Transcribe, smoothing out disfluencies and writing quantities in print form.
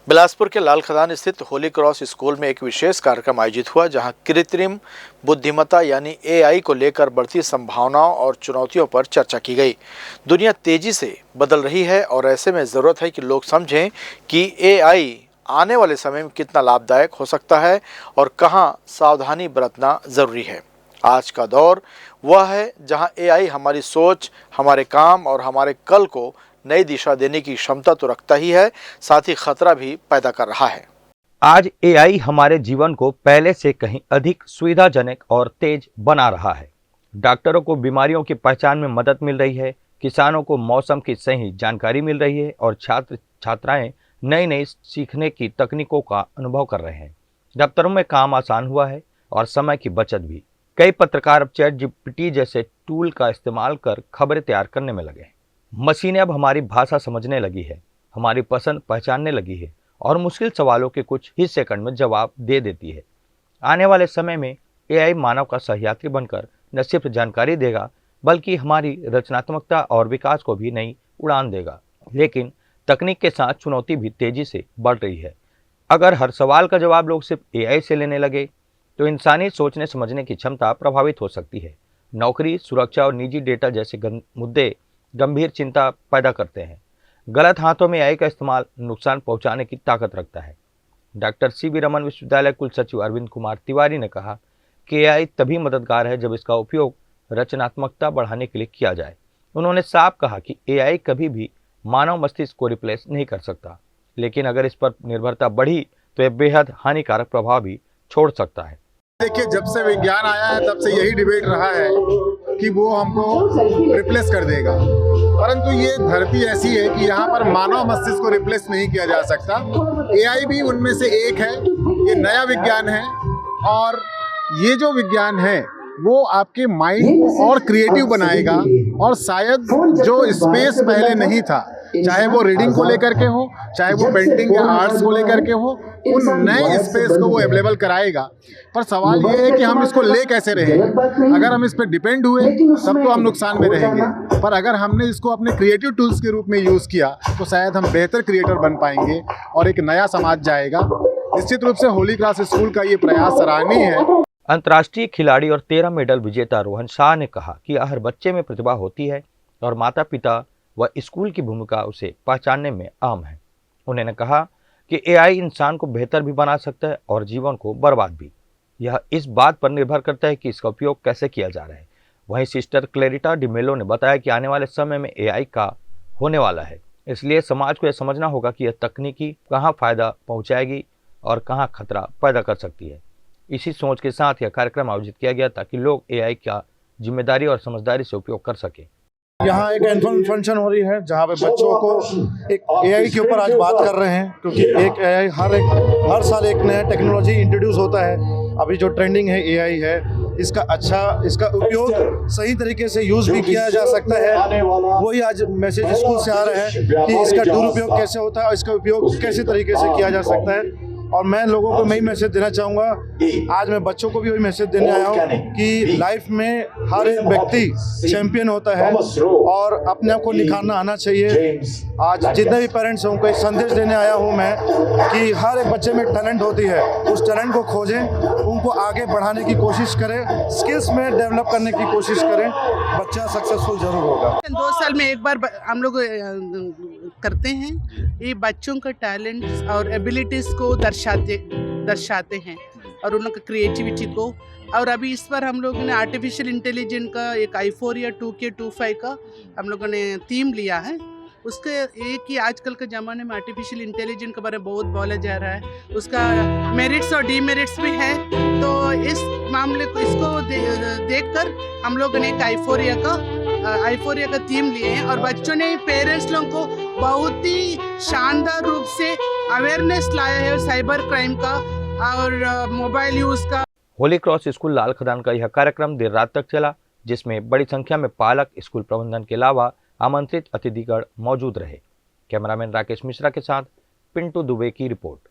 बिलासपुर के लाल खदान स्थित होली क्रॉस स्कूल में एक विशेष कार्यक्रम आयोजित हुआ, जहां कृत्रिम बुद्धिमत्ता यानी एआई को लेकर बढ़ती संभावनाओं और चुनौतियों पर चर्चा की गई। दुनिया तेजी से बदल रही है और ऐसे में ज़रूरत है कि लोग समझें कि एआई आने वाले समय में कितना लाभदायक हो सकता है और कहां सावधानी बरतना ज़रूरी है। आज का दौर वह है जहां एआई हमारी सोच, हमारे काम और हमारे कल को नई दिशा देने की क्षमता तो रखता ही है, साथ ही खतरा भी पैदा कर रहा है। आज एआई हमारे जीवन को पहले से कहीं अधिक सुविधाजनक और तेज बना रहा है। डॉक्टरों को बीमारियों की पहचान में मदद मिल रही है, किसानों को मौसम की सही जानकारी मिल रही है और छात्र छात्राएं नई नई सीखने की तकनीकों का अनुभव कर रहे हैं। दफ्तरों में काम आसान हुआ है और समय की बचत भी। कई पत्रकार अब चैट जीपीटी जैसे टूल का इस्तेमाल कर खबरें तैयार करने में लगे हैं। मशीनें अब हमारी भाषा समझने लगी है, हमारी पसंद पहचानने लगी है और मुश्किल सवालों के कुछ ही सेकंड में जवाब दे देती है। आने वाले समय में एआई मानव का सहयात्री बनकर न सिर्फ जानकारी देगा, बल्कि हमारी रचनात्मकता और विकास को भी नई उड़ान देगा। लेकिन तकनीक के साथ चुनौती भी तेजी से बढ़ रही है। अगर हर सवाल का जवाब लोग सिर्फ एआई से लेने लगे तो इंसानी सोचने समझने की क्षमता प्रभावित हो सकती है। नौकरी, सुरक्षा और निजी डेटा जैसे मुद्दे गंभीर चिंता पैदा करते हैं। गलत हाथों में एआई का इस्तेमाल नुकसान पहुंचाने की ताकत रखता है। डॉक्टर सीवी रमन विश्वविद्यालय कुल सचिव अरविंद कुमार तिवारी ने कहा कि एआई तभी मददगार है जब इसका उपयोग रचनात्मकता बढ़ाने के लिए किया जाए। उन्होंने साफ कहा कि एआई कभी भी मानव मस्तिष्क को रिप्लेस नहीं कर सकता, लेकिन अगर इस पर निर्भरता बढ़ी तो यह बेहद हानिकारक प्रभाव भी छोड़ सकता है। देखिए, जब से विज्ञान आया है तब से यही डिबेट रहा है कि वो हमको रिप्लेस कर देगा, परंतु ये धरती ऐसी है कि यहाँ पर मानव मस्तिष्क को रिप्लेस नहीं किया जा सकता। एआई भी उनमें से एक है। ये नया विज्ञान है और ये जो विज्ञान है वो आपके माइंड और क्रिएटिव बनाएगा और शायद जो स्पेस पहले नहीं था, चाहे वो रीडिंग को लेकर के हो, चाहे वो पेंटिंग या आर्ट्स को लेकर के हो, उन नए स्पेस को वो अवेलेबल कराएगा। पर सवाल ये है कि हम इसको ले कैसे रहेंगे। अगर हम इस पर डिपेंड हुए तब तो हम नुकसान में रहेंगे, पर अगर हमने इसको अपने क्रिएटिव टूल्स के रूप में यूज़ किया तो शायद हम बेहतर क्रिएटर बन पाएंगे और एक नया समाज जाएगा। निश्चित रूप से होली क्रॉस स्कूल का ये प्रयास सराहनीय है। अंतर्राष्ट्रीय खिलाड़ी और 13 मेडल विजेता रोहन शाह ने कहा कि हर बच्चे में प्रतिभा होती है और माता पिता व स्कूल की भूमिका उसे पहचानने में अहम है। उन्होंने कहा कि एआई इंसान को बेहतर भी बना सकता है और जीवन को बर्बाद भी। यह इस बात पर निर्भर करता है कि इसका उपयोग कैसे किया जा रहा है। वहीं सिस्टर क्लेरिटा डिमेलो ने बताया कि आने वाले समय में एआई का होने वाला है, इसलिए समाज को यह समझना होगा कि यह तकनीकी कहाँ फ़ायदा पहुँचाएगी और कहाँ खतरा पैदा कर सकती है। इसी सोच के साथ यह कार्यक्रम आयोजित किया गया ताकि लोग एआई का जिम्मेदारी और समझदारी से उपयोग कर सकें। यहाँ एक एनुअल फंक्शन हो रही है जहाँ पे बच्चों को एक एआई के ऊपर आज बात कर रहे हैं, क्योंकि एक एआई हर साल एक नया टेक्नोलॉजी इंट्रोड्यूस होता है। अभी जो ट्रेंडिंग है एआई है, इसका उपयोग सही तरीके से यूज़ भी किया जा सकता है। वही आज मैसेज स्कूल से आ रहा है कि इसका दुरुपयोग कैसे होता है और इसका उपयोग कैसे तरीके से किया जा सकता है। और मैं लोगों को मैं मैसेज देना चाहूँगा, आज मैं बच्चों को भी वही मैसेज देने आया हूँ कि लाइफ में हर एक व्यक्ति चैंपियन होता है और अपने आप को निखारना आना चाहिए। आज जितने भी पेरेंट्स हैं उनको एक संदेश देने आया हूँ मैं कि हर एक बच्चे में टैलेंट होती है, उस टैलेंट को खोजें, उनको आगे बढ़ाने की कोशिश करें, स्किल्स में डेवलप करने की कोशिश करें, बच्चा सक्सेसफुल जरूर होगा। 2 साल में एक बार हम लोग करते हैं। ये बच्चों का टैलेंट्स और एबिलिटीज़ को दर्शाते हैं और उन लोग की क्रिएटिविटी को। और अभी इस बार हम लोगों ने आर्टिफिशियल इंटेलिजेंस का एक i4 2K25 का हम लोगों ने थीम लिया है। उसके एक ही आजकल के ज़माने में आर्टिफिशियल इंटेलिजेंस के बारे में बहुत बोला जा रहा है, उसका मेरिट्स और डीमेरिट्स भी है। तो इस मामले को इसको देखकर हम लोगों ने एक i4 का थीम लिए हैं और बच्चों ने पेरेंट्स लोगों को बहुत ही शानदार रूप से अवेयरनेस लाया है साइबर क्राइम का और मोबाइल यूज़ का। होली क्रॉस स्कूल लाल खदान का यह कार्यक्रम देर रात तक चला, जिसमें बड़ी संख्या में पालक, स्कूल प्रबंधन के अलावा आमंत्रित अतिथिगण मौजूद रहे। कैमरामैन राकेश मिश्रा के साथ पिंटू दुबे की रिपोर्ट।